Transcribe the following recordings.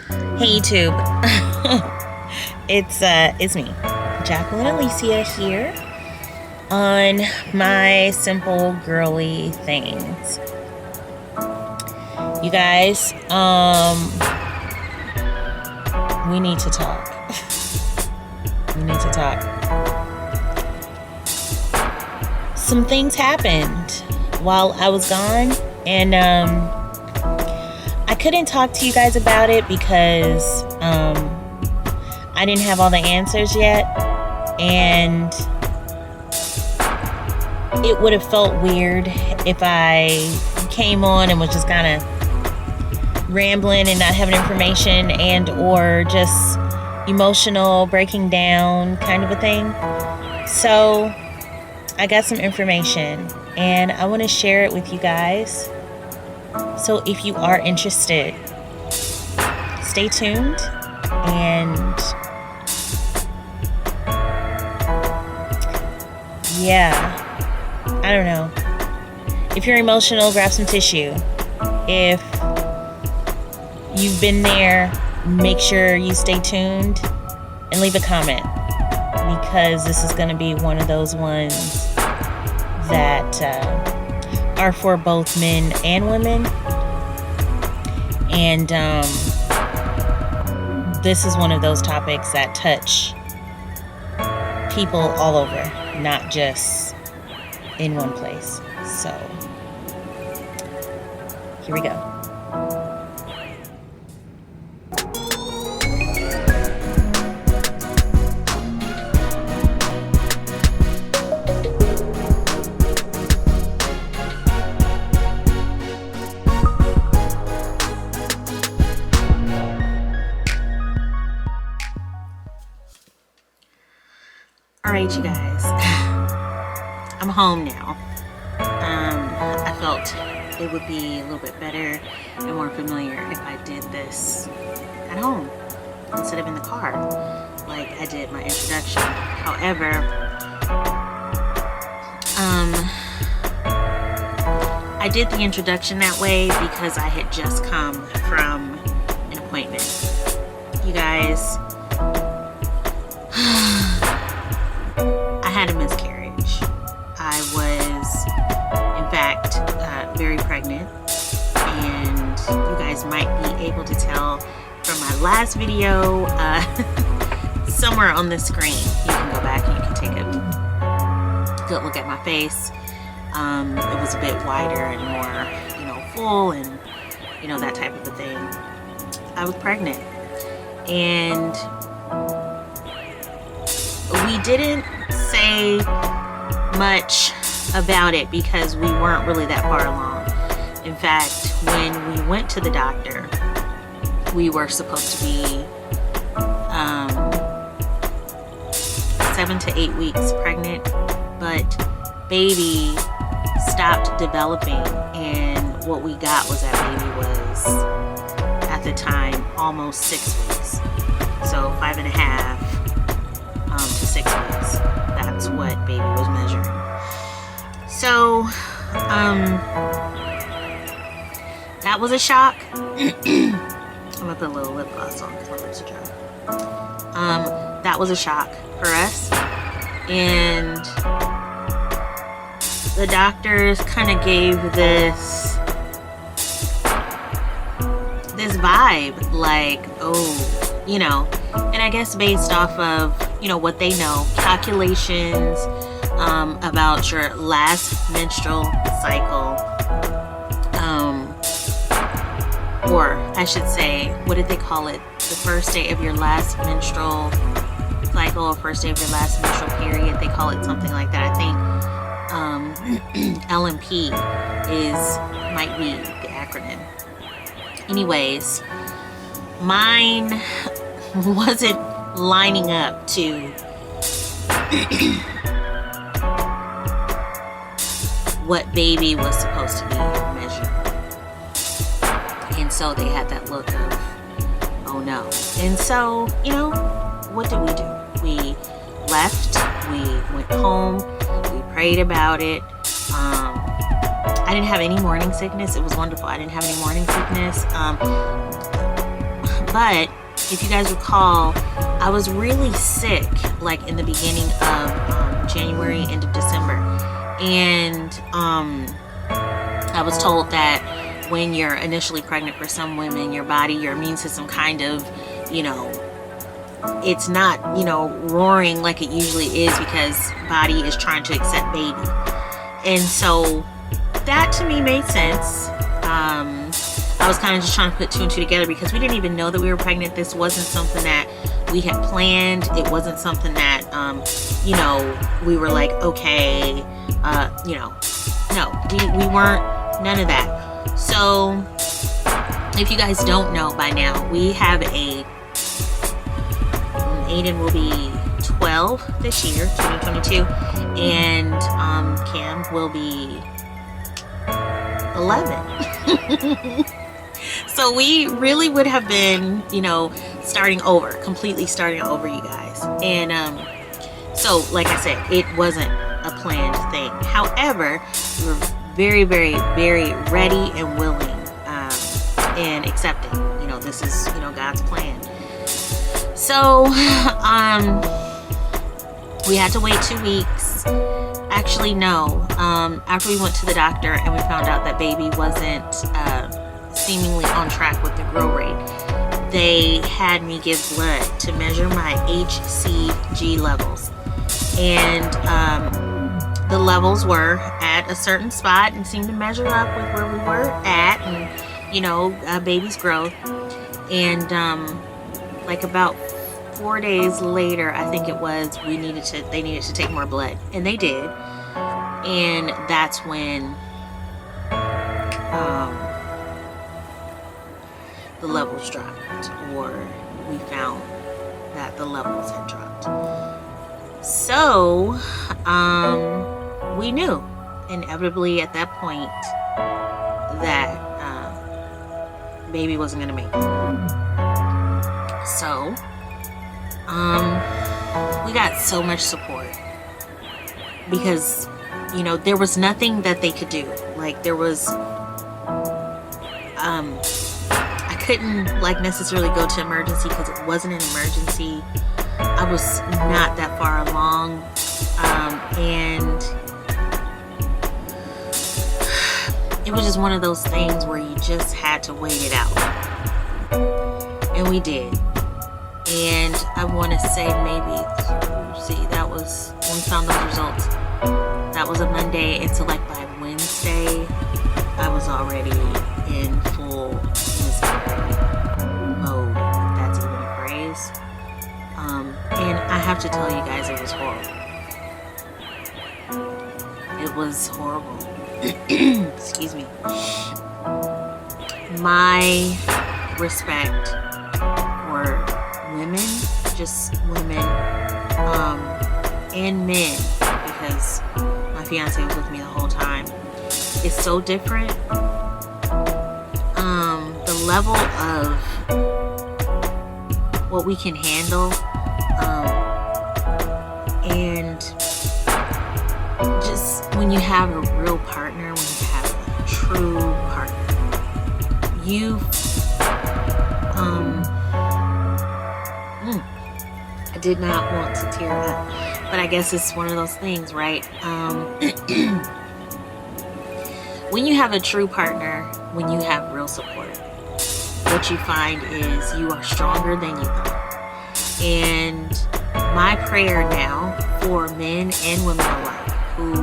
Hey YouTube. It's me, Jacqueline Alyissa here on my simple girly things. You guys, we need to talk. We need to talk. Some things happened while I was gone, and I couldn't talk to you guys about it because I didn't have all the answers yet, and it would have felt weird if I came on and was just kind of rambling and not having information and or just emotional, breaking down kind of a thing. So I got some information and I want to share it with you guys. So if you are interested, stay tuned, and yeah, I don't know. If you're emotional, grab some tissue. If you've been there, make sure you stay tuned and leave a comment, because this is going to be one of those ones that are for both men and women. And this is one of those topics that touch people all over, not just in one place. So here we go. Alright, you guys, I'm home now. I felt it would be a little bit better and more familiar if I did this at home instead of in the car like I did my introduction. However, I did the introduction that way because I had just come from an appointment. You guys, I had a miscarriage. I was, in fact, very pregnant, and you guys might be able to tell from my last video, somewhere on the screen. You can go back and you can take a good look at my face. It was a bit wider and more, full and, that type of a thing. I was pregnant, and we didn't say much about it because we weren't really that far along. In fact, when we went to the doctor, we were supposed to be 7 to 8 weeks pregnant, but baby stopped developing, and what we got was that baby was, at the time, almost 6 weeks. So 5.5 to 6 weeks. That's what baby was measuring. So, that was a shock. I'm gonna put a little lip gloss on because my lips are dry. That was a shock for us, and the doctors kind of gave this vibe, like, and I guess based off of what they know, calculations about your last menstrual cycle, or I should say, what did they call it? The first day of your last menstrual cycle, or first day of your last menstrual period. They call it something like that. I think LMP might be the acronym. Anyways, mine wasn't lining up to what baby was supposed to be measured. And so they had that look of, oh no. And so, what did we do? We left, we went home, we prayed about it. I didn't have any morning sickness. It was wonderful. I didn't have any morning sickness. But if you guys recall, I was really sick, like in the beginning of January, end of December. And I was told that when you're initially pregnant, for some women, your body, your immune system kind of, it's not, roaring like it usually is, because body is trying to accept baby. And so that to me made sense. I was kind of just trying to put 2 and 2 together, because we didn't even know that we were pregnant. This wasn't something that we had planned. It wasn't something that, we were like, okay, no, we weren't, none of that. So if you guys don't know by now, we have Aiden will be 12 this year, 2022, and Cam will be 11. So we really would have been, completely starting over, you guys. And so, like I said, it wasn't a planned thing. However, we were very, very, very ready and willing and accepting. This is, God's plan. So, we had to wait 2 weeks. Actually, no. After we went to the doctor and we found out that baby wasn't seemingly on track with the growth rate, they had me give blood to measure my HCG levels. And the levels were at a certain spot and seemed to measure up with where we were at, and baby's growth. And like about 4 days later, I think it was, they needed to take more blood, and they did. And that's when the levels dropped, or we found that the levels had dropped. So we knew inevitably at that point that baby wasn't gonna make it. So we got so much support, because there was nothing that they could do. Like, there was I couldn't necessarily go to emergency, because it wasn't an emergency. I was not that far along, and it was just one of those things where you just had to wait it out, and we did. And I want to say that was when we found those results. That was a Monday, and so by Wednesday, I was already in full miscarriage mode, if that's even a phrase. And I have to tell you guys, it was horrible. It was horrible. Excuse me. My respect for women, just women, and men, because my fiance was with me the whole time, is so different. The level of what we can handle, and just when you have a real partner, when you have a true partner, I did not want to tear up, but I guess it's one of those things, right? When you have a true partner, when you have real support, what you find is you are stronger than you thought. And my prayer now for men and women alike who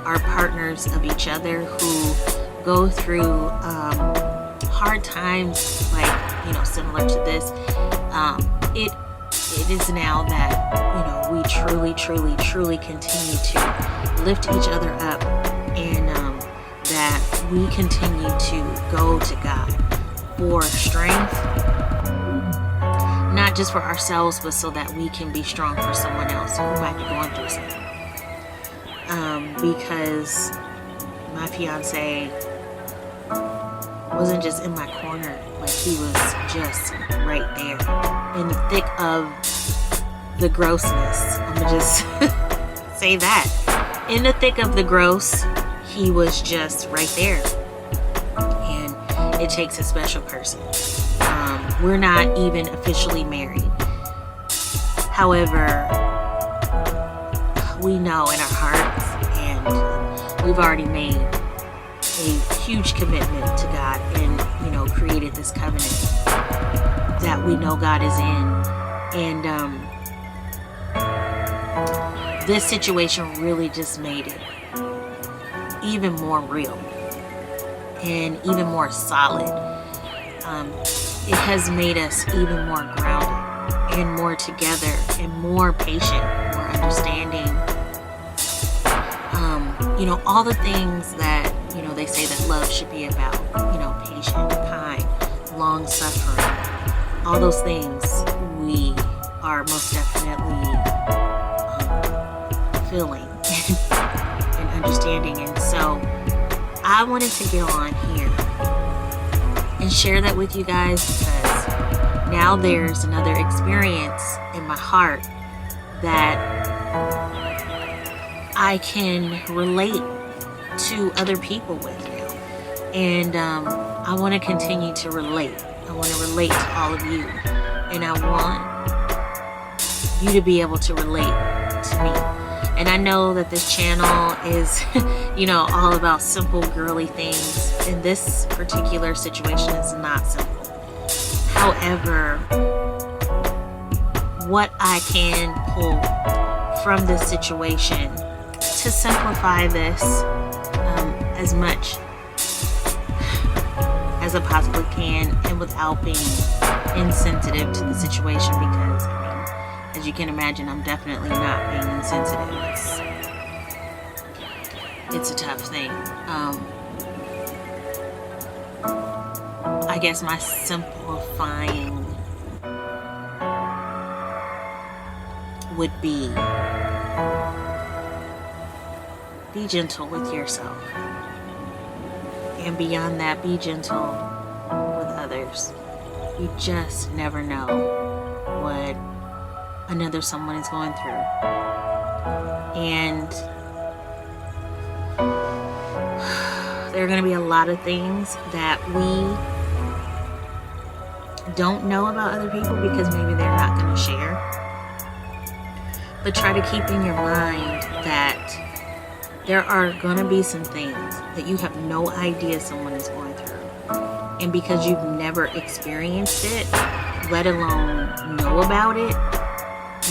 are partners of each other, who go through hard times, similar to this, it is now that we truly continue to lift each other up, and that we continue to go to God for strength, not just for ourselves, but so that we can be strong for someone else who might be going through something. Because my fiance wasn't just in my corner, like he was just right there in the thick of the grossness. I'm gonna just say that. In the thick of the gross, he was just right there. And it takes a special person We're not even officially married. However, we know in our hearts, and we've already made a huge commitment to God and, created this covenant that we know God is in. And this situation really just made it even more real and even more solid. It has made us even more grounded and more together and more patient, more understanding. All the things that, they say that love should be about, patient, kind, long-suffering, all those things we are most definitely feeling and understanding. And so I wanted to get on here and share that with you guys, because now there's another experience in my heart that I can relate to other people with now. And I want to continue to relate. I want to relate to all of you. And I want you to be able to relate to me. And I know that this channel is, all about simple girly things. And this particular situation is not simple. However, what I can pull from this situation to simplify this as much as I possibly can, and without being insensitive to the situation, because as you can imagine, I'm definitely not being insensitive. It's a tough thing. I guess my simplifying would be gentle with yourself. And beyond that, be gentle with others. You just never know what another someone is going through. And there are going to be a lot of things that we don't know about other people because maybe they're not going to share. But try to keep in your mind that there are going to be some things that you have no idea someone is going through. And because you've never experienced it, let alone know about it,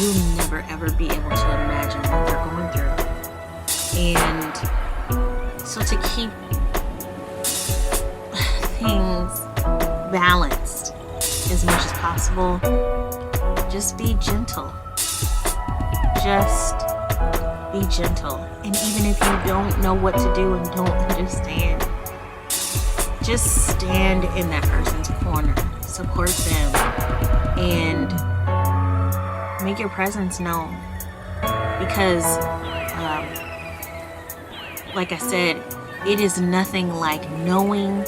you'll never ever be able to imagine what they're going through. And so to keep things balanced as much as possible, just be gentle. Just be gentle. And even if you don't know what to do and don't understand, just stand in that person's corner, support them, and make your presence known. Because like I said, it is nothing like knowing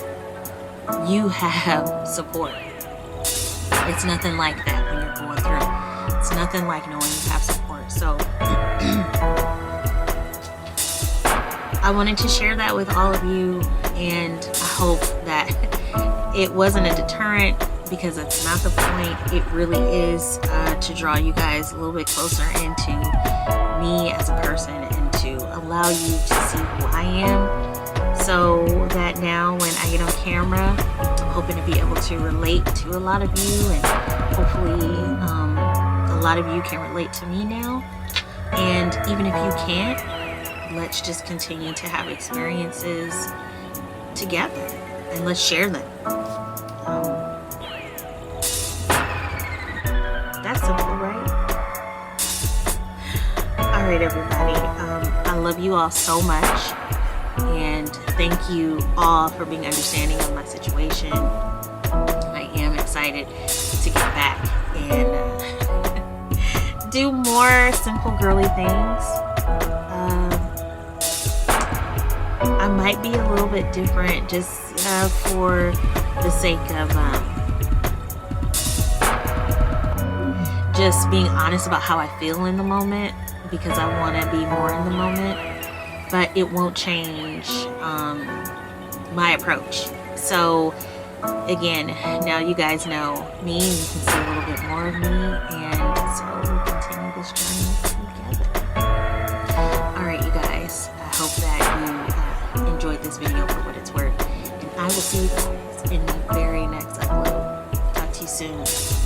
you have support. It's nothing like that when you're going through. It's nothing like knowing you have support. So I wanted to share that with all of you, and I hope that it wasn't a deterrent, because that's not the point. It really is to draw you guys a little bit closer into me as a person, and to allow you to see who I am, so that now when I get on camera, I'm hoping to be able to relate to a lot of you, and hopefully a lot of you can relate to me now. And even if you can't, let's just continue to have experiences together, and let's share them. That's simple, right? All right, everybody. I love you all so much, and thank you all for being understanding of my situation. I am excited to get back and do more simple girly things. I might be a little bit different, just for the sake of just being honest about how I feel in the moment, because I want to be more in the moment, but it won't change my approach. So again, now you guys know me and you can see a little bit more of me, and so we'll continue this journey together. Alright, you guys, I hope that you enjoyed this video for what it's worth, and I will see you guys in the very next upload. Talk to you soon.